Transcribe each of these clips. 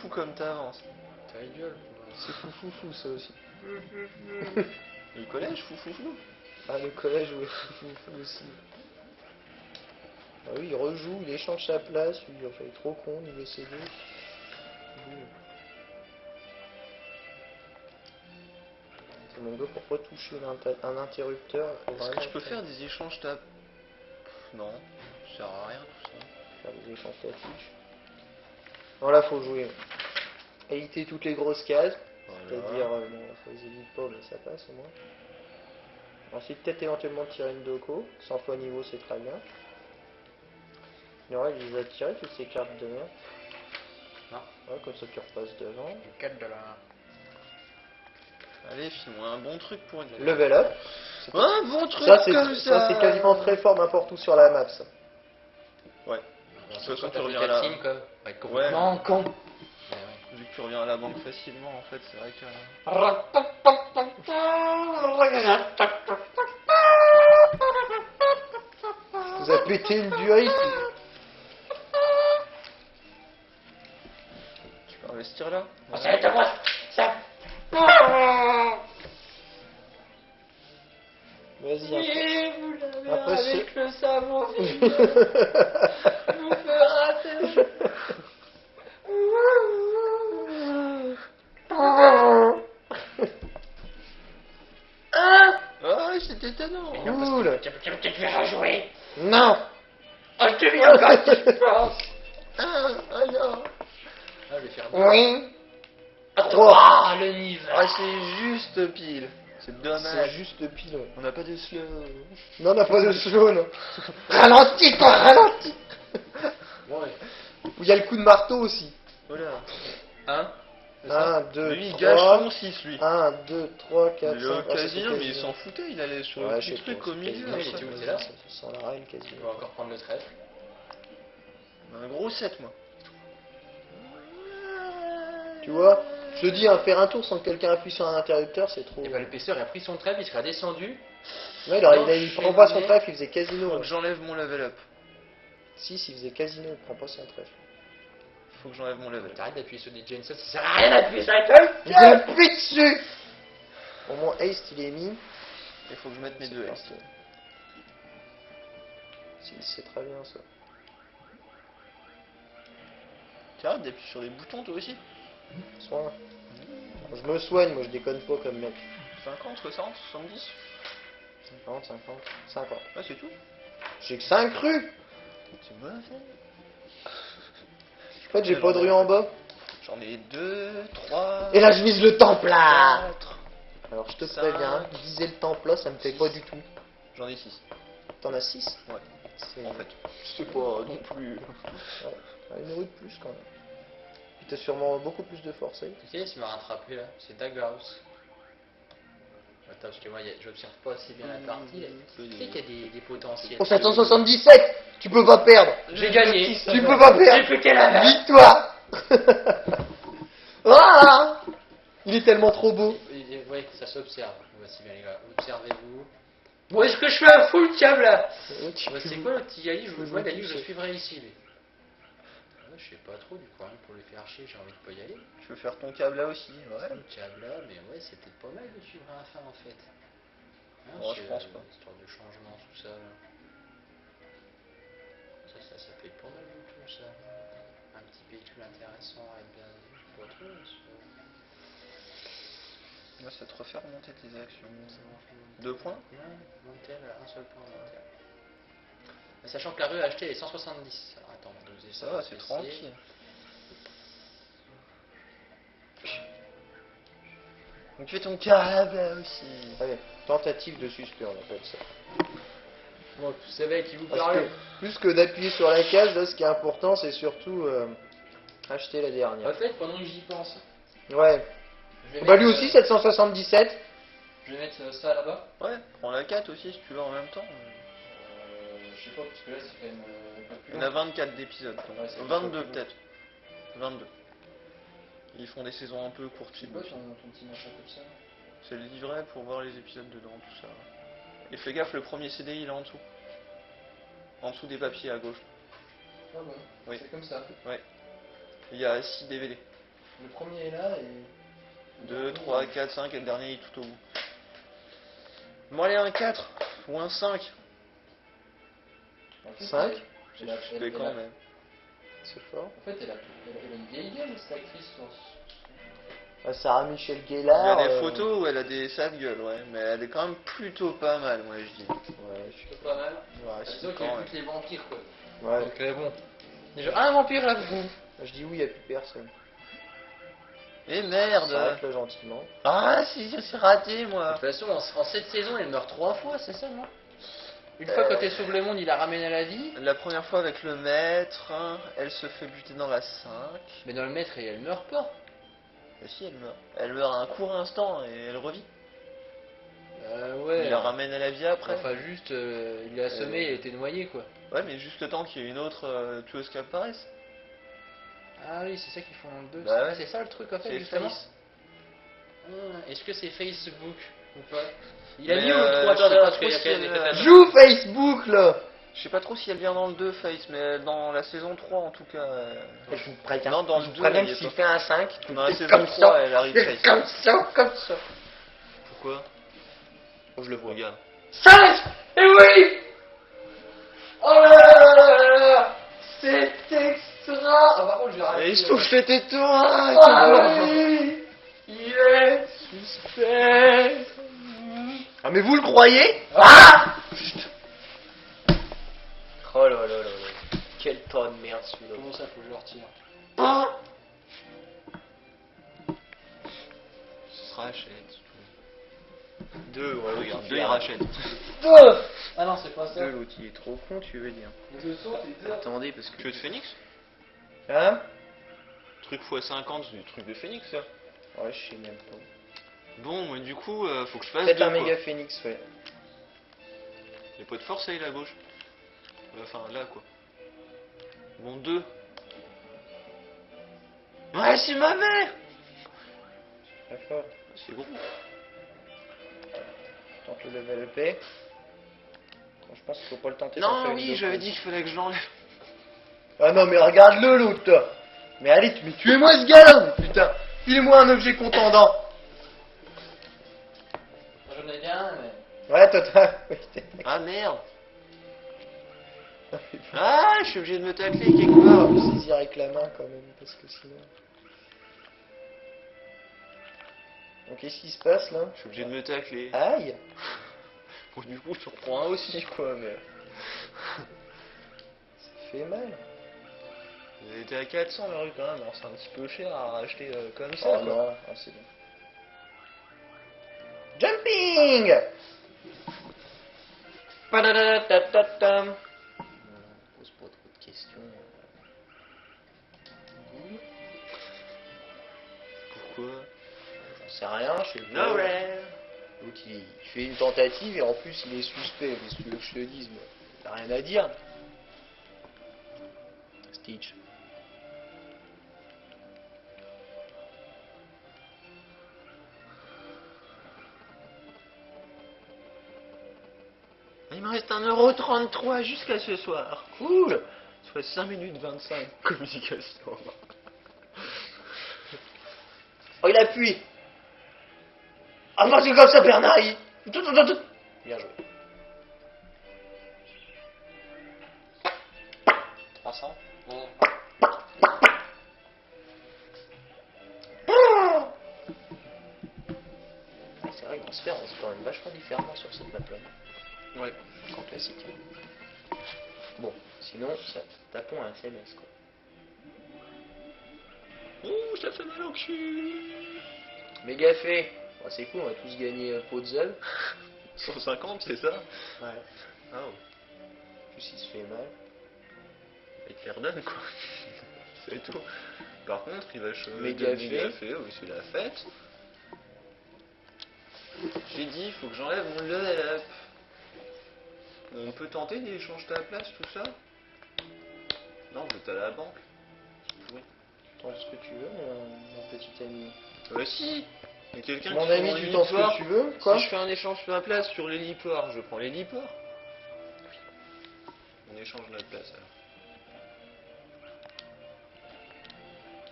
fou comme t'avances. Ta gueule. C'est fou ça aussi. Le collège, fou. Ah, le collège, ouais, fou aussi. Ah oui, il rejoue, il échange sa place, lui, enfin, il est trop con, il veut céder. C'est mon gars, pour retoucher un interrupteur, il faut Est-ce que vraiment je peux faire des échanges tap? Non, ça sert à rien tout ça. faire des échanges tactiques. Non, là, faut jouer. Éviter toutes les grosses cases. C'est-à-dire, Voilà. bon, faut les éviter pas, mais ça passe au moins. Ensuite, peut-être éventuellement tirer une Doko. 100 fois niveau, c'est très bien. Il aurait, il les a tirées toutes ces cartes de merde. Non. Ouais, comme ça, tu repasses devant. 4$. Allez, file-moi un bon truc pour une... Level up. Un bon truc Ça, c'est comme ça. c'est quasiment très fort n'importe où sur la map, ça. Ouais. De toute façon, tu reviens là. Quoi. Va être complètement con. Vu que tu reviens à la banque facilement, en fait, c'est vrai que... Vous avez pété une durite. Tu peux investir là. Ça va être à moi. Ça. Vas-y, Oui, vous l'avez Après, avec le savon. Vous me ratez. Ah, c'était étonnant. Cool. Tu peux peut-être faire rejouer. Non. Oh, je te mets encore que je pense. Ah non. Ah, je vais faire Oui. 3. Ah, le niveau. Ah, c'est juste pile. C'est C'est dommage. juste pile. On n'a pas de slow. Non, on n'a pas de slow, non. Ralentis, toi, ralentis. Ouais. Il y a le coup de marteau aussi. Voilà. 1. 1, 2, Lui, il gâche 3. son 6, lui. 1, 2, 3, 4, Le 5. casino, mais il s'en foutait, il allait sur le petit truc au milieu. casino, il était où, t'es là? Sans la règle, On quasiment. va encore prendre le trèfle. Un gros 7, moi. Tu vois, je te dis, hein, faire un tour sans que quelqu'un appuie sur un interrupteur, c'est trop. Et bah, l'épaisseur a pris son trèfle, il sera descendu. Ouais, il prend pas son trèfle, il faisait casino. Faut que j'enlève mon level up. Si, s'il faisait casino, il prend pas son trèfle. Faut que j'enlève mon level up. T'arrêtes d'appuyer sur des Jensen, ça sert à rien d'appuyer sur la gueule. Il appuie dessus. Au moins, Haste, il est mis. Il faut que je mette mes C'est deux parti. S. Si, c'est très bien ça. Tu arrêtes d'appuyer sur les boutons, toi aussi? Soin. Je me soigne, moi je déconne pas comme mec. 50, 60, 70? 50, 50, 50. Ah, c'est tout? J'ai que 5 rues. C'est bon, ça. En fait, j'ai pas de rue en bas. J'en ai 2, 3. Et là, je vise le temple là. 4. Alors, je te Cinq. préviens, viser le temple là, ça me fait pas du tout. J'en ai 6. T'en as 6? Ouais. C'est En fait. C'est pas non plus. ouais, une rue de plus quand même. Puis t'as sûrement beaucoup plus de force. Tu sais, ce qui m'a rattrapé là, c'est Daggerhouse. Attends, parce que moi, j'observe pas assez bien la partie. Là. Tu sais qu'il y a des potentiels. Oh, 777. Tu peux pas perdre. J'ai gagné. Tu peux pas J'ai perdre. pété la main. Victoire. Ah, il est tellement trop beau. Oui, ça s'observe. Voici bien les gars, observez-vous. Bon, est-ce que je fais un full câble là? Bah, c'est quoi le petit Ali? Je vois Dali, je le suivrai ici. Mais... Ouais, je sais pas trop du coup, hein, pour le faire chier, j'ai envie de pas y aller. Tu veux faire ton câble là aussi? Ouais. Le câble là, mais ouais, c'est peut-être pas mal de suivre à la fin en fait. Hein, Ouais, je pense pas. Histoire de changement, tout ça. Là. Ça peut être pas mal du tout ça. Un petit véhicule intéressant à être bien vu, je sais pas trop. Là, ça te refait remonter tes actions. 2 points? Ouais, Montel, un seul point Montel. Mais sachant que la rue a acheté les 170. Alors attends, on va doser Ça va, c'est tranquille. Donc tu fais ton câble là aussi. Allez, tentative de suspect, on appelle ça. Bon, vous savez à qui vous Parce parlez. que, plus que d'appuyer sur la case, là, ce qui est important, c'est surtout acheter la dernière. En fait, pendant que j'y pense, Ouais. je vais Bah lui mettre, aussi, 777. je vais mettre ça là-bas. Ouais, prends la 4 aussi si tu veux en même temps. Je sais pas, parce que là, c'est quand même pas plus Il y en a 24 d'épisodes. donc. Ouais, c'est 22 plutôt peut-être. 22. Ils font des saisons un peu courtes. C'est quoi ton petit machin comme ça? C'est le livret pour voir les épisodes dedans, tout ça. Et fais gaffe, le premier CD il est en dessous. En dessous des papiers à gauche. Ah bon, Oui. c'est comme ça. Ouais. Il y a 6 DVD. Le premier est là et... 2, 3, 4, 5 et le dernier est tout au bout. Bon allez, un 4 ou un 5. En fait, 5. elle a- Je fais quand même. C'est fort. En fait, elle a une vieille gueule, cette actrice. Sarah Michel Il y Gellar. a des photos où elle a des sales gueules, ouais, mais elle est quand même plutôt pas mal, moi je dis. Ouais, je suis... C'est pas mal. Ouais, Disons c'est qu'il y a quand plus que les vampires, quoi. Ouais. Donc, bon. Déjà, un vampire là. Je dis oui, il n'y a plus personne. Et Ça merde. s'arrête là gentiment. Ah si, c'est raté De moi. toute façon, en cette saison, elle meurt 3 fois, c'est ça, non? Une fois quand elle sauve le monde, il la ramène à la vie. La première fois avec le maître, elle se fait buter dans la 5. Mais dans le maître, elle meurt pas. Et si, elle meurt. Elle meurt à un court instant et elle revit. Ouais. Il la ramène à la vie après. Enfin, juste, il l'a assommé et elle était noyée, quoi. Ouais, mais juste le temps qu'il y ait une autre tueuse qui apparaisse. Ah oui, c'est ça qu'ils font dans le 2. Bah ouais. C'est ça le truc, en fait, C'est justement. Face. Ah, est-ce que c'est Facebook ou pas? Il Mais a mis au 3 je sais pas parce trop qu'il y a si quand même elle- des têtes à- Joue Facebook là. Je sais pas trop si elle vient dans le 2 Face, mais dans la saison 3 en tout cas. Je vous préviens. Non, dans je le vous 2, préviens il y que a s'il pas. fait un 5, tu Dans la le fais saison comme 3, ça. elle arrive face. Comme ça, comme ça. Pourquoi Je le vois. Regarde. 5. Et oui. Oh là là là là. C'est extra. Ah, par contre, je vais arrêter. Et je touche les tétons. Ah, Ah oui. Il est suspect. Ah mais vous le croyez? Ah. Oh là là là là. Quel tas de merde celui-là. Comment ça, faut que je le retire? Ce sera rachète. 2, ouais, Regarde, 2 il rachète. Ah non, c'est pas ça. 2, l'autre il est trop con, tu veux dire. Le son, c'est 2. Attendez, parce que. Tu veux de Phoenix? Hein? Truc x50, c'est du truc de Phoenix ça. Ouais, je sais même pas. Bon, mais du coup, faut que je fasse Peut-être 2 un quoi. méga phoenix, ouais. Il n'y a pas de force à aller à gauche. Enfin, là quoi. Bon, 2. Ouais, c'est ma mère. Très fort. C'est gros. Tente le level EP. Bon, je pense qu'il faut pas le tenter. Non, sans faire une oui, vidéo, j'avais quoi. dit qu'il fallait que je l'enlève. Ah non, mais regarde-le l'autre, toi. Mais allez, mais tuez-moi ce gars-là, mais putain. Filez-moi un objet contendant. Moi, j'en ai bien, mais. Ouais, toi, t'as. Oui, t'es- Ah merde. Ah, je suis obligé de me tacler quelque part. Faut saisir avec la main quand même, parce que sinon. Donc, qu'est-ce qui se passe là? Je suis obligé de me tacler. Aïe. Bon, du coup, je reprends un aussi quoi, mais. Ça fait mal. Vous étiez à 400 la rue quand même, alors c'est un petit peu cher à racheter comme ça Oh quoi. non, ah, c'est bon. Jumping. Padadadadadam. Pose pas trop de questions. Pourquoi? J'en sais rien, je sais pas. No way. L'autre, il fait une tentative et en plus il est suspect. Qu'est-ce que tu veux que je te dise, moi? T'as rien à dire. Stitch. Il me reste 1,33€ jusqu'à ce soir. Cool. Soit 5 minutes 25 communication. Oh, il appuie. Ah, moi, c'est comme ça, Bernard. Bien joué. 300. Ouais. C'est vrai que dans ce faire, on se quand même vachement différemment sur cette map-là. Ouais. En classique. Bon, sinon, ça, tapons un SMS, quoi. Ouh, ça fait mal au cul. Méga fait. Bon, c'est cool, on va tous gagner Puzzle. 150, c'est ça? Ouais. Ah ouais. Plus il se fait mal. Il te les redonne quoi. C'est tout. Par contre, il va choisir Méga méga fait. fait, oui, c'est la fête. J'ai dit, il faut que j'enlève mon level up. On peut tenter d'échanger ta place, tout ça? Non, vous êtes à la banque. Oui. Tente ce que tu veux, mon petit ami. Bah si. Il y a quelqu'un Mon qui ami, prend tu les tentes ce lipoires. que tu veux, quoi? Si je fais un échange sur ma place sur les lipoires, je prends les lipoires. On échange notre place alors.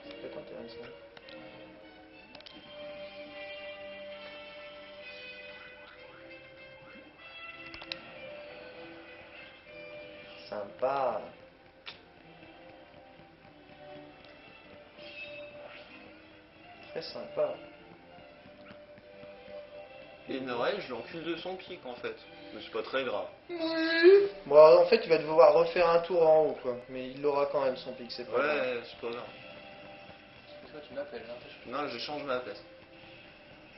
Ça peut être intéressant. sympa. Très sympa. Et Noël, je l'encule de son pic en fait. Mais c'est pas très grave. Bon, en fait, il va devoir refaire un tour en haut, quoi. Mais il aura quand même son pic, c'est pas grave. Ouais, c'est pas grave. Toi, tu m'appelles, hein, Non, je change ma place.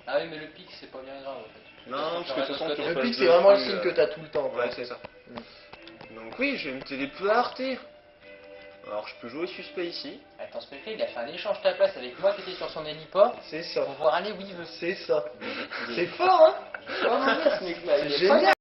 Ah oui, mais le pic, c'est pas bien grave en fait. Non, parce que de toute façon, tu Le repasses pic, c'est vraiment le dessus, signe que t'as tout le temps, quoi. Ouais, c'est ça. Donc oui, je vais me téléporter à Arte. Alors je peux jouer suspect ici. Attends, Spectre, il a fait un échange ta place avec moi qui était sur son héliport C'est ça. pour voir aller où il veut. C'est ça. C'est fort, hein? Pas mauvais ce mec-là, il est Génial.